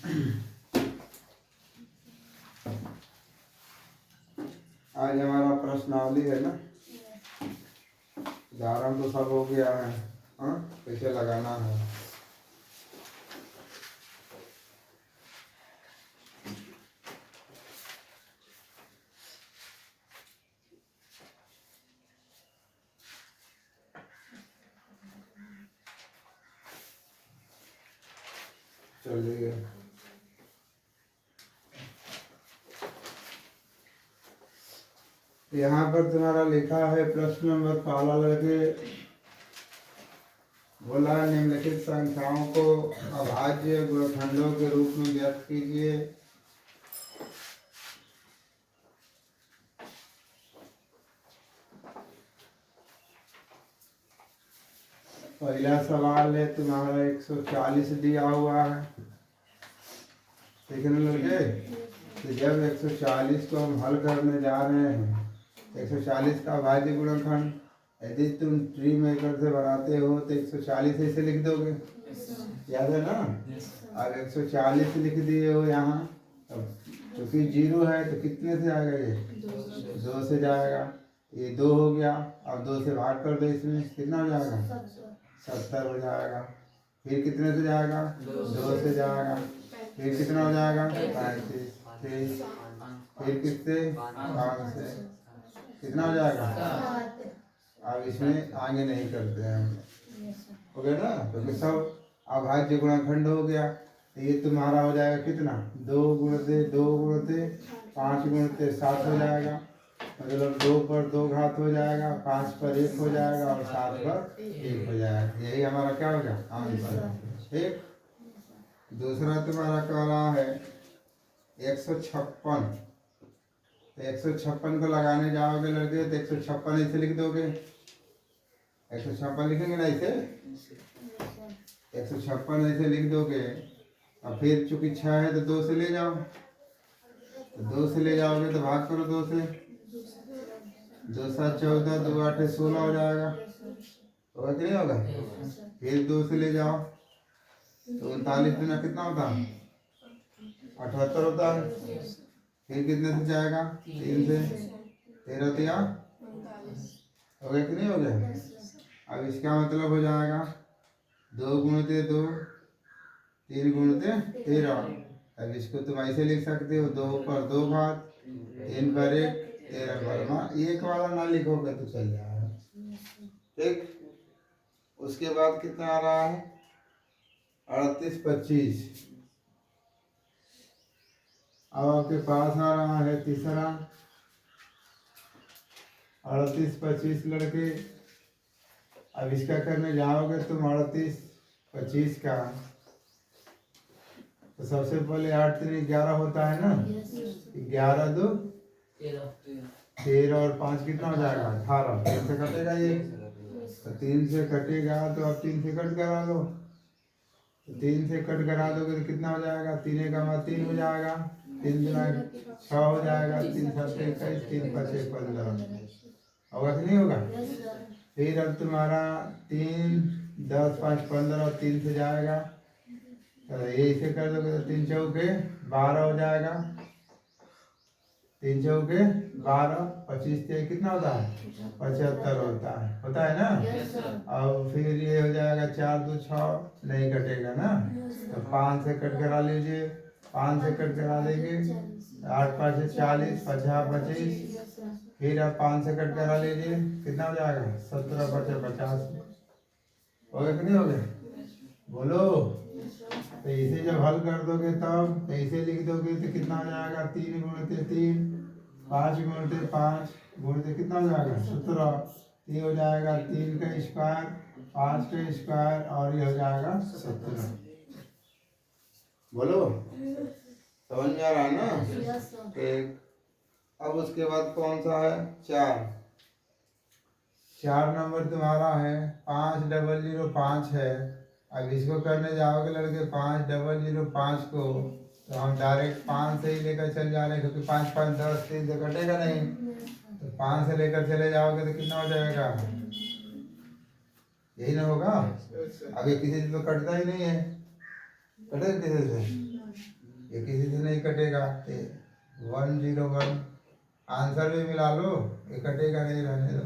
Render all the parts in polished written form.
आज हमारा प्रश्नावली है ना, उदाहरण तो सब हो गया है। हाँ, कैसे लगाना है। चलिए, यहाँ पर तुम्हारा लिखा है प्रश्न नंबर पहला लड़के, बोला निम्नलिखित संख्याओं को अभाज्य गुणनखंडों के रूप में व्यक्त कीजिए। पहला सवाल है तुम्हारा 140 दिया हुआ है, देखने लगे। तो जब 140 को हम हल करने जा रहे हैं, 140 का अभाज्य गुणनखंड यदि तुम ट्री मेकर से बनाते हो तो 140 ऐसे लिख दोगे, याद है ना। अब 140 लिख दिए हो यहाँ, अब क्योंकि 0 है तो कितने से आएगा, ये 2 से जाएगा। ये 2 हो गया, अब 2 से भाग कर दो, इसमें कितना हो जाएगा, 70 हो जाएगा। फिर कितने से जाएगा, 2 से जाएगा। फिर कितना हो जाएगा, 35। फिर कितने, 5 से कितना हो जाएगा। अब इसमें आगे नहीं करते हैं हम, हो गया ना, क्योंकि सब अभाज्य गुणनखंड हो गया। तो ये तुम्हारा हो जाएगा कितना, 2 गुणते 2 गुणते 5 गुणते 7 हो जाएगा। मतलब 2 पर 2 घात हो जाएगा, 5 पर 1 हो जाएगा और 7 पर 1 हो जाएगा। यही हमारा क्या हो गया, आंसर। ठीक। दूसरा तुम्हारा कह रहा है 156। तो 156 को लगाने जाओगे लड़के तो 156 ऐसे लिख दोगे, 156 लिखेंगे ना ऐसे, 156 ऐसे लिख दोगे। और फिर चूंकि 6 है तो 2 से ले जाओ, तो 2 से ले जाओगे तो भाग करो 2 से, 2 7 14, 2 8 16 हो जाएगा, होगा कि नहीं होगा। फिर 2 से ले जाओ तो 39 दुना कितना होता है, 78 होता है। फिर कितने से जाएगा, 3 से, 13 तिया हो गया कि नहीं हो गया। अब इसका मतलब हो जाएगा 2 गुणते 2, 3 गुणते 13। अब इसको तुम ऐसे लिख सकते हो, 2 पर 2 घात, 3 पर 1, 13 पर 1 वाला ना लिखोगे तो चल जाएगा। ठीक। उसके बाद कितना आ रहा है, 38 25। अब आपके पास आ रहा है तीसरा 38 25 लड़के। अब इसका करने जाओगे तुम 38 25 का, तो सबसे पहले 8 3 11 होता है ना, 11 2 13 और 5 कितना हो जाएगा, 18। 3 से कटेगा ये, तो 3 से कटेगा तो अब 3 से कट करा लो, तो 3 से कट करा दोगे तो कितना हो जाएगा, 3 का बाद 3 हो जाएगा, 3 गुना 6 हो जाएगा, 3 7 21, 3 5 15 होगा कि नहीं होगा। फिर अब तुम्हारा 3 10 5 15 और 3 से जाएगा, तो ये इसे कर दोगे तो 3 चौके 12 हो जाएगा, 3 चौके 12, 25 से कितना होता है, 75 होता है ना। अब फिर ये हो जाएगा 4 2 6 नहीं कटेगा ना, तो 5 से कट करा लीजिए, 5 से कट करा देंगे, 8 5 40, 50 25। फिर आप 5 से कट करा लीजिए, कितना हो जाएगा, 17 5 50 हो गया कि नहीं हो गया, बोलो। तो इसे जब हल कर दोगे तब तो इसे लिख दोगे तो कितना हो जाएगा, 3 गुणते 3, 5 गुणते 5 गुणते कितना हो जाएगा, 17। ये हो जाएगा 3 का स्क्वायर, 5 का स्क्वायर और ये हो जाएगा 17। बोलो, समझ में आ रहा है ना। एक अब उसके बाद कौन सा है, 4 नंबर तुम्हारा है 5005 है। अब इसको करने जाओगे लड़के 5005 को, तो हम डायरेक्ट 5 से ही लेकर चल जा रहे हैं, क्योंकि 5 5 10 3 से कटेगा नहीं, तो 5 से लेकर चले जाओगे तो कितना हो जाएगा, यही ना होगा। अब ये किसी से तो कटता ही नहीं है, कटेगा किसी से, ये किसी से नहीं कटेगा। 101 आंसर भी मिला लो, ये कटेगा नहीं, रहने दो।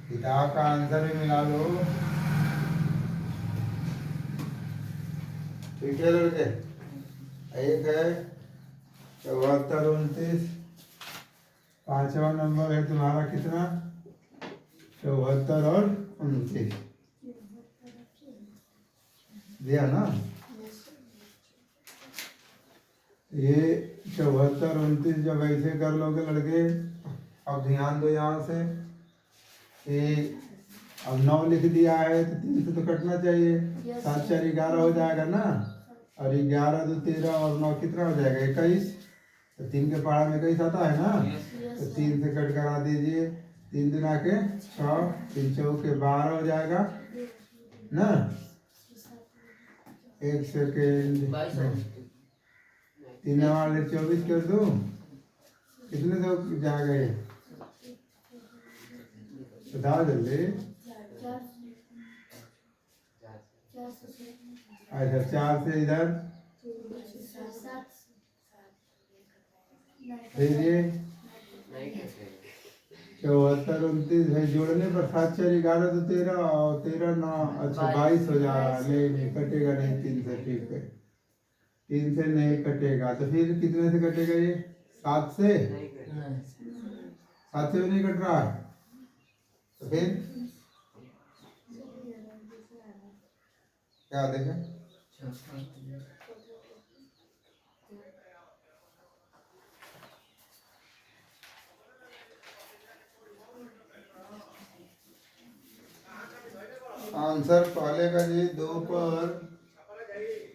किताब का आंसर भी मिला लो। ठीक है लड़के, एक है 7429, 5वां नंबर है तुम्हारा कितना, 74 और 29 दिया ना। ये 74 29 जब ऐसे कर लोगे लड़के, अब ध्यान दो यहाँ से, ये अब 9 लिख दिया है तो 3 से तो कटना चाहिए। 7 4 11 हो जाएगा ना, और 11 2 13 और 9 कितना हो जाएगा, 21। तो 3 के पहाड़ में 21 आता है ना, तो 3 से कट करा दीजिए। 3 दुना के 6, 3 चौके 12 हो जाएगा ना। एक सेकेंड, 3 वाले 24 कर दूं, कितने तो जाएगा ये, बताओ जल्दी। अच्छा 4 से इधर भेजिए, 74 29 है, जोड़ने पर 7 4 11 तो 13 और 13 9, अच्छा 22 हो जा रहा है। नहीं कटेगा नहीं 3 से, ठीक है 3 से नहीं कटेगा, तो फिर कितने से कटेगा ये, 7 से, 7 से भी नहीं कट रहा है, तो फिर क्या देखें, आंसर पहले का जी 2 पर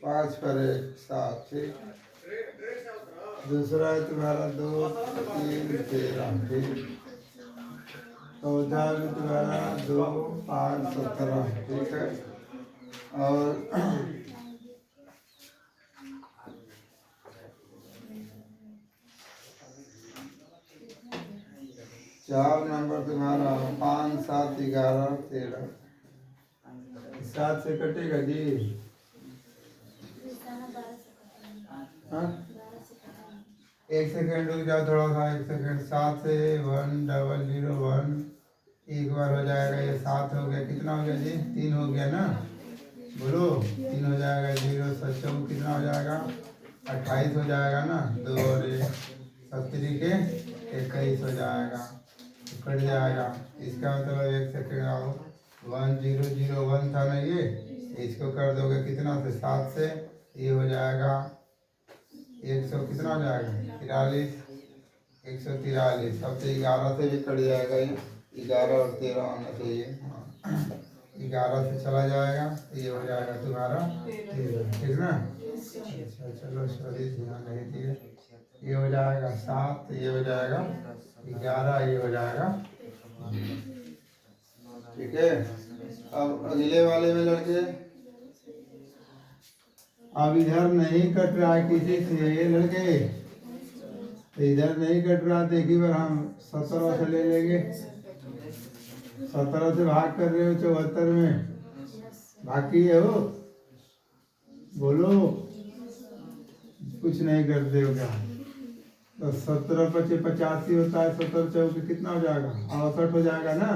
5 पर 1 7, ठीक। दूसरा है तुम्हारा 2 3 13, ठीक। चौथा में तुम्हारा 2 5 17, ठीक है। और 4 नंबर तुम्हारा 5 7 11 13, 7 से कटेगा जी, हाँ 1 सेकेंड रुक जाओ थोड़ा सा, 1 सेकेंड। 7 से 1001 एक बार हो जाएगा, ये 7 हो गया, कितना हो गया जी, 3 हो गया ना, बोलो 3 हो जाएगा, 0 7 कितना हो जाएगा, 28 हो जाएगा ना, 2 और 1 70 के 21 हो जाएगा, कट जाएगा। इसका मतलब 1 सेकेंड आओ, 1001 था ना ये, इसको कर दोगे कितना से, 7 से, ये हो जाएगा 100 कितना हो जाएगा, 43, 143। अब से 11 से भी कट जाएगा, ये 11 और 13 आना चाहिए, 11 से चला जाएगा, ये हो जाएगा तुम्हारा 13, ठीक ना। अच्छा चलो सॉरी ध्यान नहीं दिए, ये हो जाएगा 7, ये हो जाएगा 11, ये हो जाएगा, ठीक है। अब अगले वाले में लड़के, अब इधर नहीं कट रहा है किसी से लड़के, तो इधर नहीं कट रहा, तो एक ही बार हम 17 से ले लेंगे। 17 से भाग कर रहे हो 74 में, बाकी है हो, बोलो कुछ नहीं करते हो क्या, तो 17 25 85 होता है, 17 चौके कितना हो जाएगा, 68 हो जाएगा ना।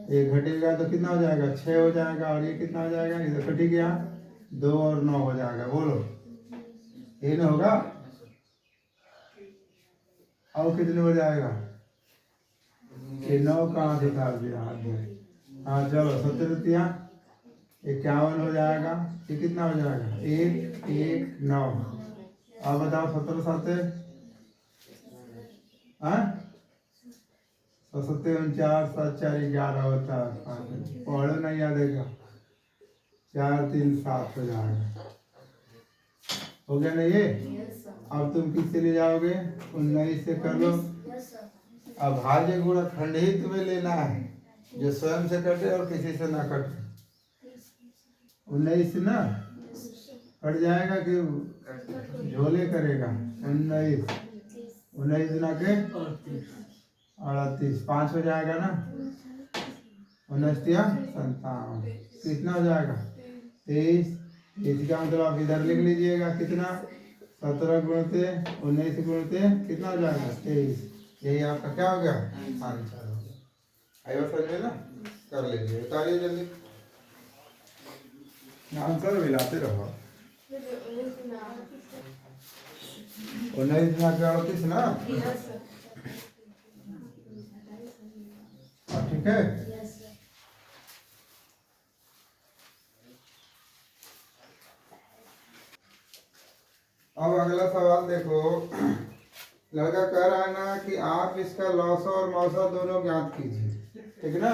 ये घटेगा तो कितना हो जाएगा, 6 हो जाएगा, और ये कितना हो जाएगा, इधर कट गया, 2 और 9 हो जाएगा, बोलो ये ना होगा, और कितने हो जाएगा, ये 9 कहाँ से उतार दिया हाथ में, हाँ चलो 17 51 हो जाएगा, ये कितना हो जाएगा, 1 1 9। अब बताओ 17 7 सत्ते 49 7 4 11 होता है, पढ़ो नहीं याद है, 4 3 7 हो जाएगा, हो गया ना ये। अब तुम किससे ले जाओगे, 19 से कर लो। अब भाज्य गुणनखंड ही तुम्हें लेना है, जो स्वयं से कटे और किसी से ना कटे। 19 ना कट जाएगा कि झोले करेगा, 19 ना के 38, 5 हो जाएगा ना, 19 57, कितना हो जाएगा 23। इसका मतलब आप इधर लिख लीजिएगा कितना, 17 गुणते 19 गुणते कितना हो जाएगा 23। यही आपका क्या हो गया आंसर हो गया। आई बात समझ में ना। कर लीजिए उतारिए जल्दी आंसर मिलाते रहो। 19 ना 38 ना ठीक है। अब अगला सवाल देखो। लड़का कह रहा है ना कि आप इसका लौसा और मौसा दोनों ज्ञात कीजिए, ठीक ना।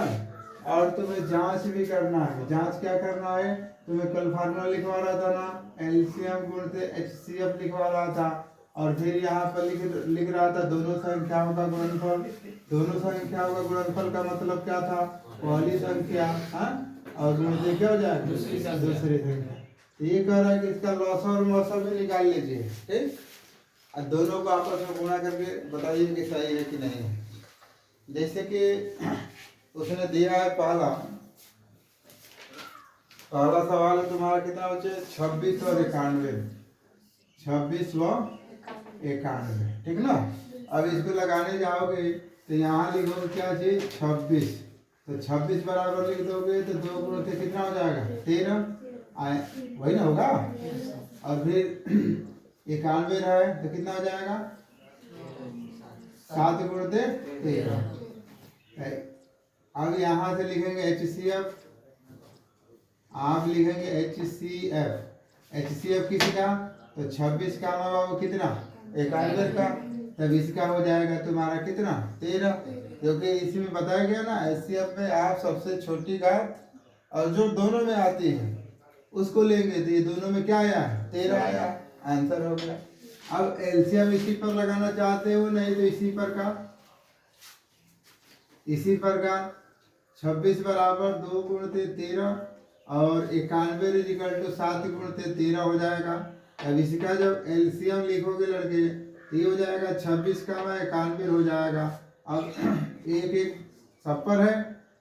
और तुम्हें जांच भी करना है। जांच क्या करना है, तुम्हें कल फार्मूला लिखवा रहा था ना, एलसीएम गुणित एचसीएफ लिखवा रहा था। और फिर यहाँ पर लिख रहा था दोनों संख्याओं का गुणनफल। दोनों संख्याओं का गुणनफल का मतलब क्या था, पहली संख्या और गुणित क्या हो जाएगा दूसरी संख्या। ये कह रहा है कि इसका लौसा और मौसा भी निकाल लीजिए, ठीक। और दोनों को आपस में गुणा करके बताइए कि सही है कि नहीं है। जैसे कि उसने दिया है पहला सवाल है तुम्हारा कितना बचे 26 और 91। 26 व 91, ठीक ना। अब इसको लगाने जाओगे तो यहाँ लिखोगे क्या चीज 26, तो 26 बराबर लिख दोगे तो 2 गुणा से कितना हो जाएगा 13, वही ना होगा। और फिर 91 है तो कितना हो जाएगा 7 गुणित 13। अब यहाँ से लिखेंगे HCF, आप लिखेंगे HCF किसी का, तो 26 का वो कितना 91 का, तब इसका हो जाएगा तुम्हारा कितना 13, क्योंकि इसमें बताया गया ना HCF में आप सबसे छोटी का और जो दोनों में आती है उसको लेंगे तो ये दोनों में क्या आया 13 आया, आंसर हो गया। अब एलसीएम इसी पर लगाना चाहते हो, नहीं तो इसी पर का 26 बराबर 2 गुणित 13 और 91 इक्वल टू 7 गुणित 13 हो जाएगा। अब इसका जब एलसीएम लिखोगे लड़के तो ये हो जाएगा 26 का 91 हो जाएगा। अब एक सब पर है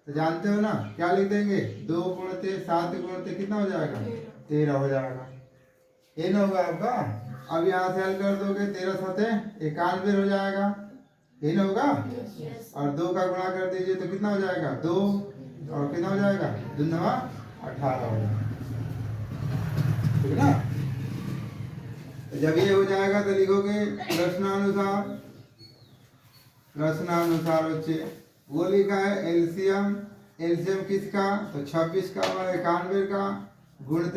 तो जानते हो ना क्या लिख देंगे 2 गुणित 7 गुणित कितना हो जाएगा 13 हो जाएगा। ये ना होगा आपका। अब यहाँ से हल कर दोगे 13 सते 91 हो जाएगा, ये ना होगा। और 2 का गुणा कर दीजिए तो कितना हो जाएगा 2 और कितना हो जाएगा 2 9 18 हो जाएगा, ठीक ना। तो जब ये हो जाएगा तो लिखोगे प्रश्नानुसार बच्चे वो लिखा है एलसीएम किसका, तो 26 का और 91 का गुणित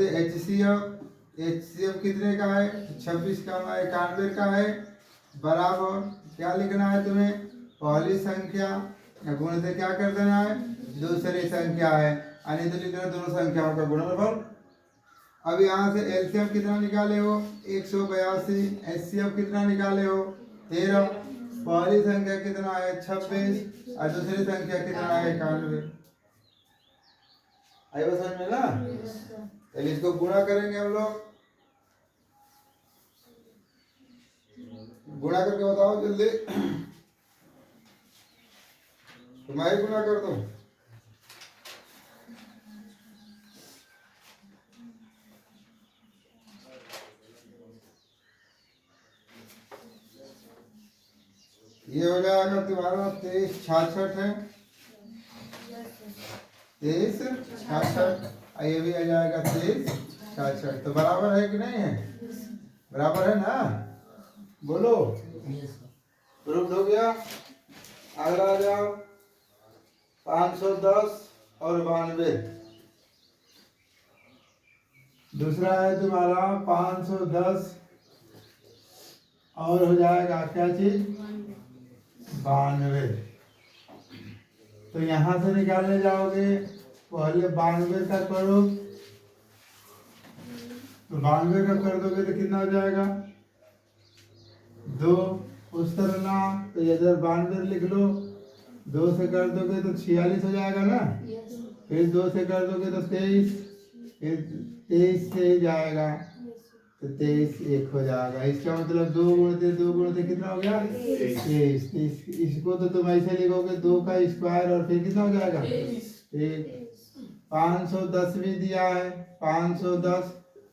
HCF कितने का है 26 का और 91 का है, बराबर क्या लिखना है तुम्हें पहली संख्या गुणित क्या कर देना है दूसरी संख्या है, यानी तो लिखना दोनों संख्याओं का गुणनफल। अब यहाँ से एलसीएम कितना निकाले हो 182, HCF कितना निकाले हो 13, पहली संख्या कितना है 26 और दूसरी संख्या कितना है 91। आई बात समझ में ना। चलिए इसको गुणा करेंगे हम लोग, गुणा करके बताओ जल्दी, तुम्हारे गुणा कर दो। ये हो जाएगा तुम्हारा 23 66 है 23 66, ये भी आ जाएगा 23 66, तो बराबर है कि नहीं है, बराबर है ना, बोलो प्रूफ हो गया। अगला आ जाओ 510 और 92, दूसरा है तुम्हारा 510 और हो जाएगा क्या चीज 92। तो यहाँ से निकालने जाओगे पहले 92 का करो, तो 92 का कर दोगे तो कितना हो जाएगा 2, उस तरह ना तो इधर 92 लिख लो, 2 से कर दोगे तो 46 हो जाएगा ना, फिर 2 से कर दोगे तो 23, फिर 23 से जाएगा तो 23 1 हो जाएगा। इसका मतलब 2 गुणित कितना हो गया 23। इसको तो तुम ऐसे लिखोगे 2 का स्क्वायर और फिर कितना हो जाएगा 1। 510 भी दिया है 510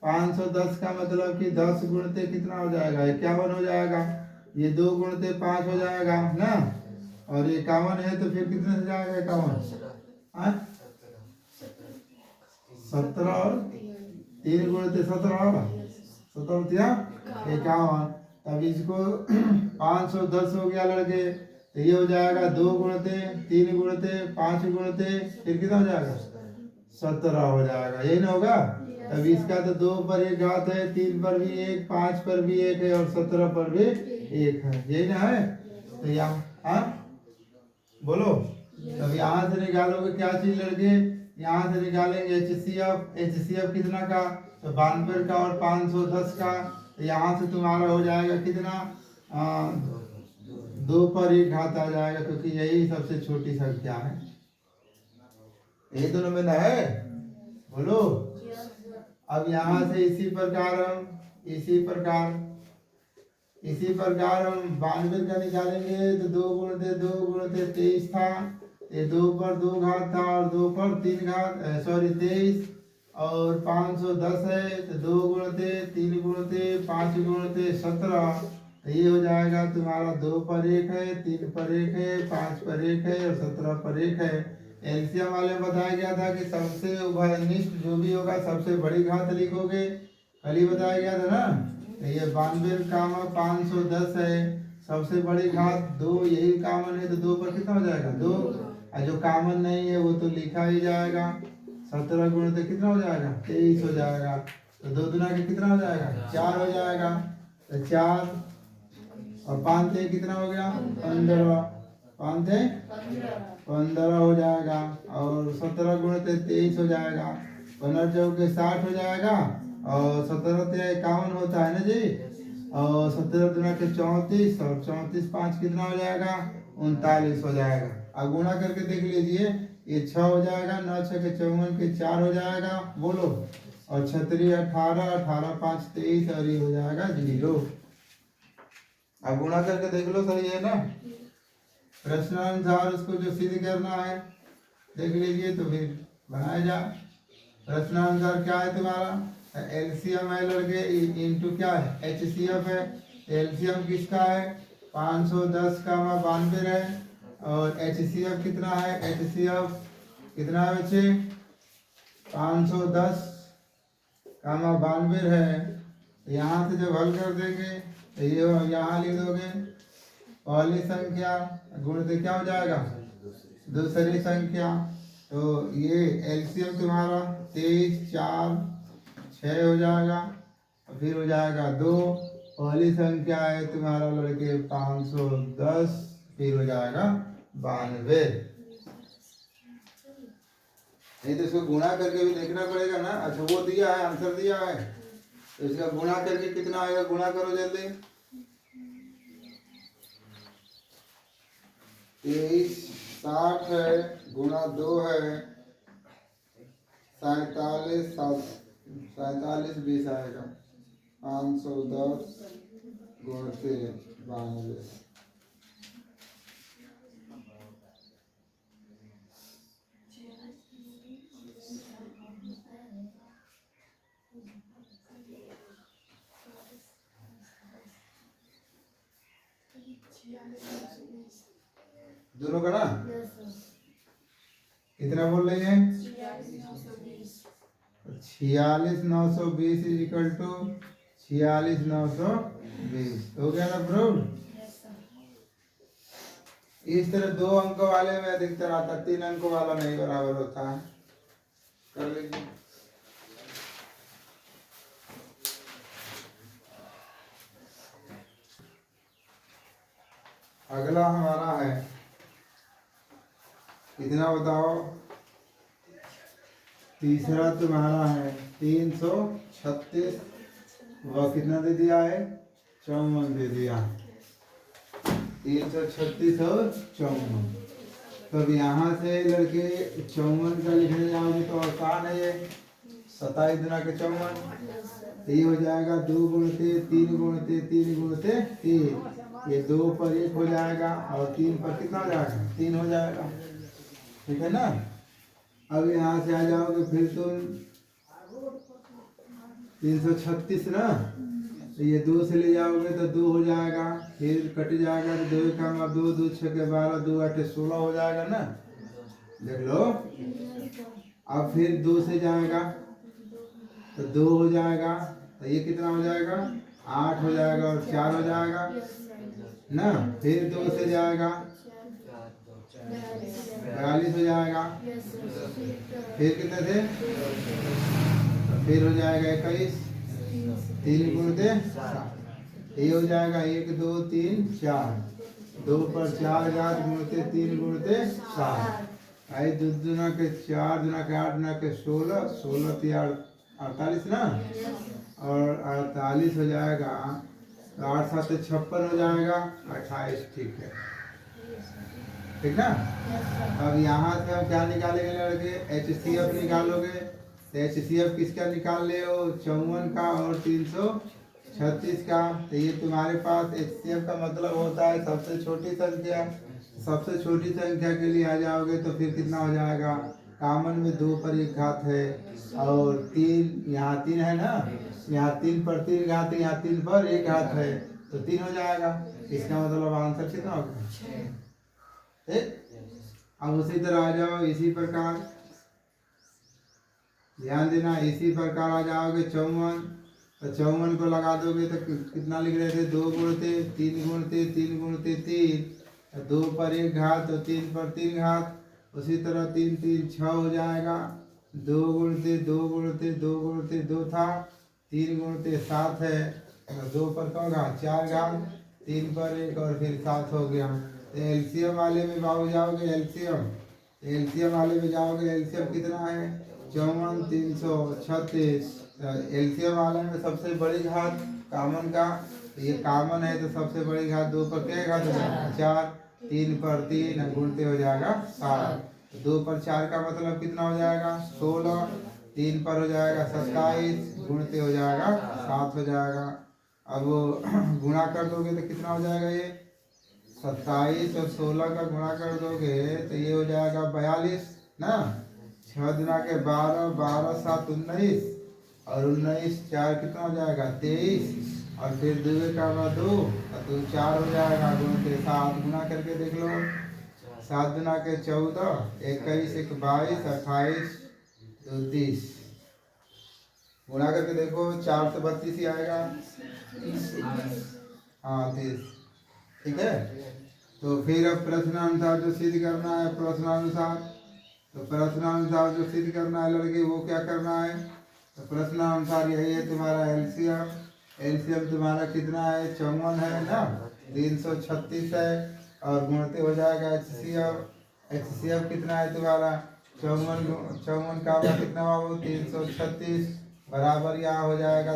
510 का मतलब कि 10 गुणते कितना हो जाएगा, 51 हो जाएगा। ये 2 गुणते 5 हो जाएगा ना, और 51 है तो फिर कितने से जाएगा 51? 17 और 3 गुणते 17 होगा, 17 51। तब इसको 510 हो गया लड़के, तो ये हो जाएगा 2 गुणते 3 गुणते 5 गुणते फिर कितना हो जाएगा 17 हो जाएगा, यही ना होगा। तब इसका तो 2 पर एक घात है, 3 पर भी एक, 5 पर भी एक है और 17 पर भी एक है, यही ना है। तो यहाँ बोलो, तब यहाँ से निकालोगे क्या चीज लड़के, यहाँ से निकालेंगे HCF कितना का, तो 92 का और 510 का। तो यहाँ से तुम्हारा हो जाएगा कितना, 2 पर एक घात आ जाएगा, क्योंकि यही सबसे छोटी संख्या है। ये दोनों में ना है, बोलो। अब यहाँ से इसी प्रकार हम 92 का निकालेंगे, तो 2 गुणते 2 गुणते 23 था, ये 2 पर 2 घात था और 2 पर 3 घात, सॉरी 23 और 510 है, तो 2 गुणते 3 गुणते 5 गुणते 17। तो ये हो जाएगा तुम्हारा 2 पर 1 है, 3 पर 1 है, 5 पर 1 है और 17 पर 1 है। एलसीएम वाले में बताया गया था कि सबसे उभयनिष्ठ जो भी होगा सबसे बड़ी घात लिखोगे, कल ही बताया गया था ना। तो ये 92 कामा 510 है, सबसे बड़ी घात 2, यही कामन है तो 2 पर कितना हो जाएगा 2, और जो कामन नहीं है वो तो लिखा ही जाएगा। 17 गुणित कितना हो जाएगा 23 हो जाएगा, तो 2 दुना के कितना हो जाएगा 4 हो जाएगा, तो 4 और 5 थे कितना हो गया 15, 5 थे 15 हो जाएगा, और 17 गुणित 23 हो जाएगा, 15 चौके 60 हो जाएगा, और 17 ते 51 होता है ना जी, और 17 दुना के 34 और 34 5 कितना हो जाएगा 39 हो जाएगा। अब गुणा करके देख लीजिए, ये 6 हो जाएगा, 9 6 के 54 के 4 हो जाएगा, बोलो, और 36 18 18 5 23 और ये हो जाएगा 0। अब गुणा करके देख लो, सही है ना। प्रश्नानुसार उसको जो सिद्ध करना है देख लीजिए, तो फिर बनाया जाए। प्रश्नानुसार क्या है तुम्हारा, एलसीएम है लड़के इंटू क्या है HCF है। एलसीएम किसका है 510 का 92 है, और HCF कितना है, HCF कितना है बच्चे 510 का 92 है। यहाँ से जब हल कर देंगे तो ये यहाँ लिख दोगे, पहली संख्या गुणित क्या हो जाएगा दूसरी संख्या, तो ये एलसीएम तुम्हारा 23 4 6 हो जाएगा, फिर हो जाएगा 2, पहली संख्या है तुम्हारा लड़के 510, फिर हो जाएगा 92। नहीं तो इसको गुणा करके भी देखना पड़ेगा ना। अच्छा वो दिया है, आंसर दिया है, तो इसका गुणा करके कितना आएगा, गुणा करो जल्दी। 23 60 है, गुणा 2 है 47 47 20 आएगा, 510 गुणित 92। दोनों का ना कितना बोल रही है 46 920 इज इक्वल टू 46 920, हो गया ना प्रूव। इस तरह 2 अंक वाले में अधिकतर आता, 3 अंक वाला नहीं बराबर होता है, कर लीजिए। अगला हमारा है कितना बताओ, तीसरा तुम्हारा है 336, वह कितना दे दिया है 54 दे दिया, 336 और 54। तो अब यहाँ से लड़के 54 का लिखने जाओगे तो आसान है, ये 27 दुना के 54, ये हो जाएगा 2 गुणित 3 गुणित 3 गुणित 3, ये 2 पर 1 हो जाएगा, और 3 पर कितना हो जाएगा 3 हो जाएगा, ठीक है ना। अब यहाँ से आ जाओगे फिर तुम 336 ना, तो ये 2 से ले जाओगे तो 2 हो जाएगा, फिर कट जाएगा तो 2 का 2, 2 6 के 12, 2 8 16 हो जाएगा ना, देख लो। अब फिर 2 से जाएगा तो 2 हो जाएगा, तो ये कितना हो जाएगा 8 हो जाएगा और 4 हो जाएगा ना, फिर 2 से जाएगा 42 हो जाएगा, फिर कितने थे, फिर हो जाएगा 21, 3 गुणते 7, ये हो जाएगा 1 2 3 4, 2 पर 4 घात गुणते 3 गुणते 7, आई 2 दूना के 4 दूना के 8 दूना के 16, 16 3 48 ना, और 48 हो जाएगा, तो 8 7 56 हो जाएगा, 28 ठीक है, ठीक ना। अब यहाँ से हम क्या निकालेंगे लड़के, HCF निकालोगे, तो HCF किसका निकाल ले हो, 54 का और 336 का, तो ये तुम्हारे पास HCF का मतलब होता है सबसे छोटी संख्या, सबसे छोटी संख्या के लिए आ जाओगे तो फिर कितना हो जाएगा, कामन में 2 पर 1 घात है और 3 यहाँ 3 है ना, यहाँ 3 पर 3 घात है, यहाँ 3 पर 1 घात है, तो 3 हो जाएगा, इसका मतलब आंसर कितना होगा 6। अब उसी तरह आ जाओ, इसी प्रकार ध्यान देना, इसी प्रकार आ जाओगे 54, तो 54 को लगा दोगे तो कितना लिख रहे थे, 2 गुणते 3 गुणते 3 गुणते 3, 2 पर 1 घात तो 3 पर 3 घात, उसी तरह 3 3 6 हो जाएगा, 2 गुणते 2 गुणते 2 गुणते 2 था, 3 गुणते 7 है, 2 पर कौन घात 4 घात, 3 पर 1 और फिर 7 हो गया। एलसीएम वाले में बाबू जाओगे, एलसीएम वाले में जाओगे, एलसीएम कितना है 54 336, एलसीएम वाले में सबसे बड़ी घात कामन का, ये कामन है तो सबसे बड़ी घात 2 पर क्या घात हो जाएगा 4, 3 पर 3 गुणते हो जाएगा 7, 2 पर 4 का मतलब कितना हो जाएगा 16, 3 पर हो जाएगा 27 गुणते हो जाएगा 7 हो जाएगा। अब गुणा कर दोगे तो कितना हो जाएगा, ये 27 और 16 का गुणा कर दोगे तो ये हो जाएगा 42 ना, 6 दुना के 12, 12 7 19 और 19 4 कितना हो जाएगा 23, और फिर 2 का 2 तो 4 हो जाएगा, गुणते 7 गुना करके देख लो, 7 दुना के 14, 21 1 22, 28 2 30, गुणा करके देखो 4 से 32 ही आएगा, हाँ 30, ठीक है। तो फिर अब प्रश्नानुसार जो सिद्ध करना है, प्रश्नानुसार, तो प्रश्नानुसार जो सिद्ध करना है लड़के वो क्या करना है, तो प्रश्नानुसार यही है तुम्हारा एलसीएम, एलसीएम तुम्हारा कितना है 54 है ना, 336 है और गुणते हो जाएगा HCF, HCF कितना है तुम्हारा 54 का कितना हो 336 बराबर यहाँ हो जाएगा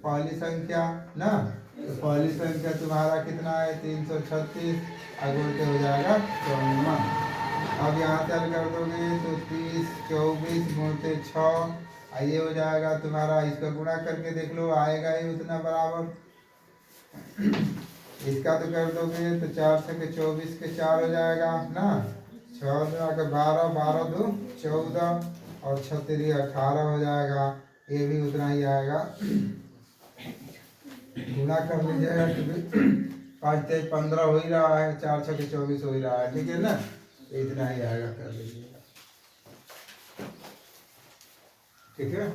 पहली संख्या ना, तो पहली संख्या तुम्हारा कितना है 336 गुणते हो जाएगा 54। अब यहाँ से हल कर दोगे तो 30 24 गुणते 6, ये हो जाएगा तुम्हारा, इसका गुणा करके देख लो आएगा ही उतना बराबर, इसका तो कर दोगे तो 4 से के 24 के 4 हो जाएगा ना, 6 के 12, 12 2 14 और 36 18 हो जाएगा, ये भी उतना ही आएगा, गुणा कर लीजिएगा क्योंकि 5 से 15 हो ही रहा है, 4 से 24 हो ही रहा है, ठीक है ना, इतना ही आएगा, कर लीजिए, ठीक है।